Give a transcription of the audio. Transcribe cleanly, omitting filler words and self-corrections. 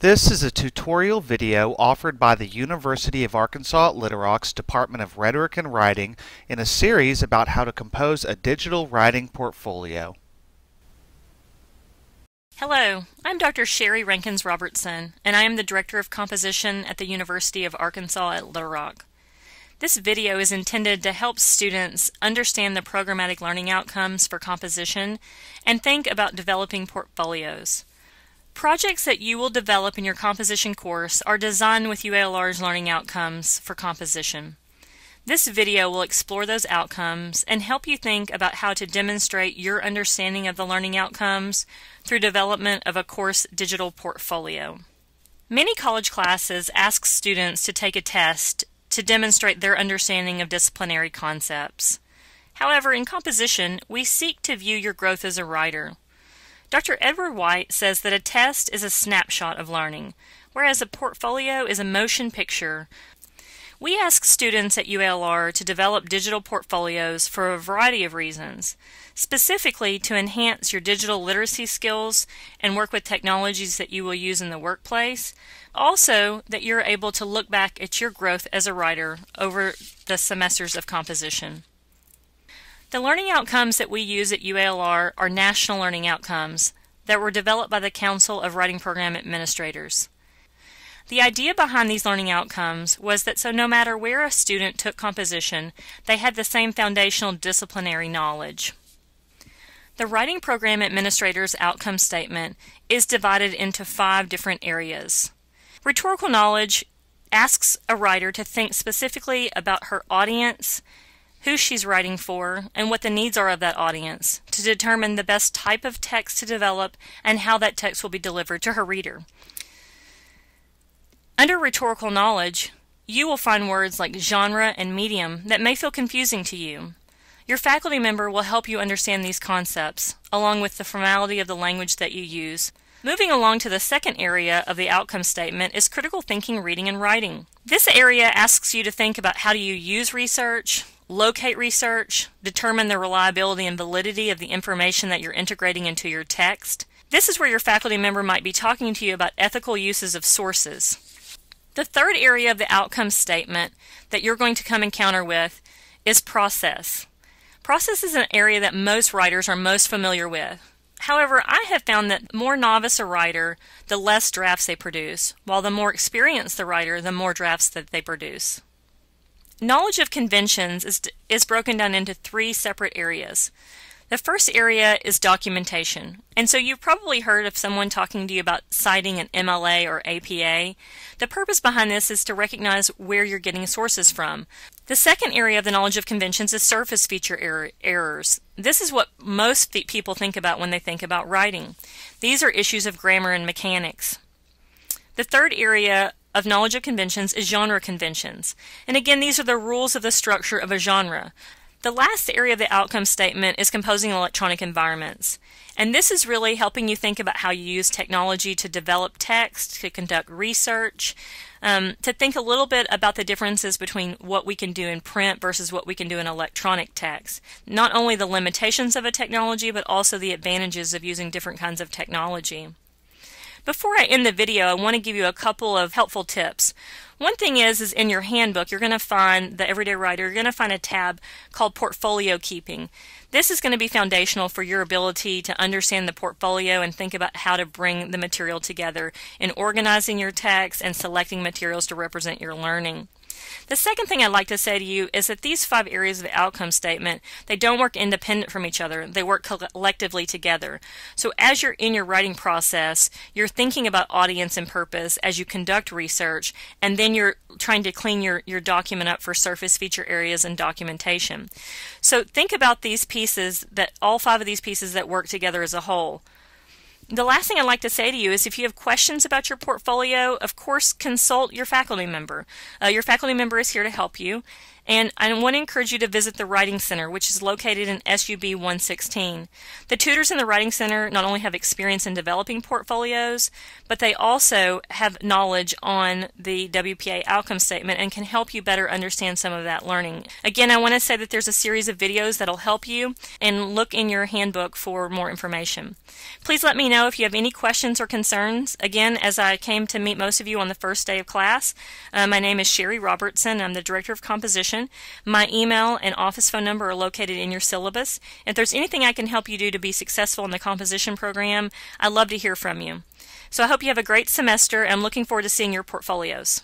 This is a tutorial video offered by the University of Arkansas at Little Rock's Department of Rhetoric and Writing in a series about how to compose a digital writing portfolio. Hello, I'm Dr. Sherry Rankins-Robertson, and I am the Director of Composition at the University of Arkansas at Little Rock. This video is intended to help students understand the programmatic learning outcomes for composition and think about developing portfolios. Projects that you will develop in your composition course are designed with UALR's learning outcomes for composition. This video will explore those outcomes and help you think about how to demonstrate your understanding of the learning outcomes through development of a course digital portfolio. Many college classes ask students to take a test to demonstrate their understanding of disciplinary concepts. However, in composition, we seek to view your growth as a writer. Dr. Edward White says that a test is a snapshot of learning, whereas a portfolio is a motion picture. We ask students at UALR to develop digital portfolios for a variety of reasons, specifically to enhance your digital literacy skills and work with technologies that you will use in the workplace, also that you're able to look back at your growth as a writer over the semesters of composition. The learning outcomes that we use at UALR are national learning outcomes that were developed by the Council of Writing Program Administrators. The idea behind these learning outcomes was that so no matter where a student took composition, they had the same foundational disciplinary knowledge. The Writing Program Administrator's outcome statement is divided into 5 different areas. Rhetorical knowledge asks a writer to think specifically about her audience, who she's writing for, and what the needs are of that audience to determine the best type of text to develop and how that text will be delivered to her reader. Under rhetorical knowledge, you will find words like genre and medium that may feel confusing to you. Your faculty member will help you understand these concepts, along with the formality of the language that you use. Moving along to the second area of the outcome statement is critical thinking, reading, and writing. This area asks you to think about how do you use research, locate research, determine the reliability and validity of the information that you're integrating into your text. This is where your faculty member might be talking to you about ethical uses of sources. The third area of the outcome statement that you're going to come encounter with is process. Process is an area that most writers are most familiar with. However, I have found that the more novice a writer, the less drafts they produce, while the more experienced the writer, the more drafts that they produce. Knowledge of conventions is broken down into 3 separate areas. The first area is documentation. And so you've probably heard of someone talking to you about citing an MLA or APA. The purpose behind this is to recognize where you're getting sources from. The second area of the knowledge of conventions is surface feature errors. This is what most people think about when they think about writing. These are issues of grammar and mechanics. The third area of knowledge of conventions is genre conventions. And again, these are the rules of the structure of a genre. The last area of the outcome statement is composing electronic environments. And this is really helping you think about how you use technology to develop text, to conduct research, to think a little bit about the differences between what we can do in print versus what we can do in electronic text. Not only the limitations of a technology, but also the advantages of using different kinds of technology. Before I end the video, I want to give you a couple of helpful tips. One thing is in your handbook, you're going to find, the Everyday Writer, you're going to find a tab called Portfolio Keeping. This is going to be foundational for your ability to understand the portfolio and think about how to bring the material together in organizing your text and selecting materials to represent your learning. The second thing I'd like to say to you is that these 5 areas of the outcome statement, they don't work independent from each other. They work collectively together. So as you're in your writing process, you're thinking about audience and purpose as you conduct research, and then you're trying to clean your document up for surface feature areas and documentation. So think about these pieces, that all 5 of these pieces that work together as a whole. The last thing I'd like to say to you is if you have questions about your portfolio, of course, consult your faculty member. Your faculty member is here to help you. And I want to encourage you to visit the Writing Center, which is located in SUB 116. The tutors in the Writing Center not only have experience in developing portfolios, but they also have knowledge on the WPA outcome statement and can help you better understand some of that learning. Again, I want to say that there's a series of videos that'll help you, and look in your handbook for more information. Please let me know if you have any questions or concerns. Again, as I came to meet most of you on the first day of class, my name is Sherry Robertson. I'm the Director of Composition. My email and office phone number are located in your syllabus. If there's anything I can help you do to be successful in the composition program, I'd love to hear from you. So I hope you have a great semester, and I'm looking forward to seeing your portfolios.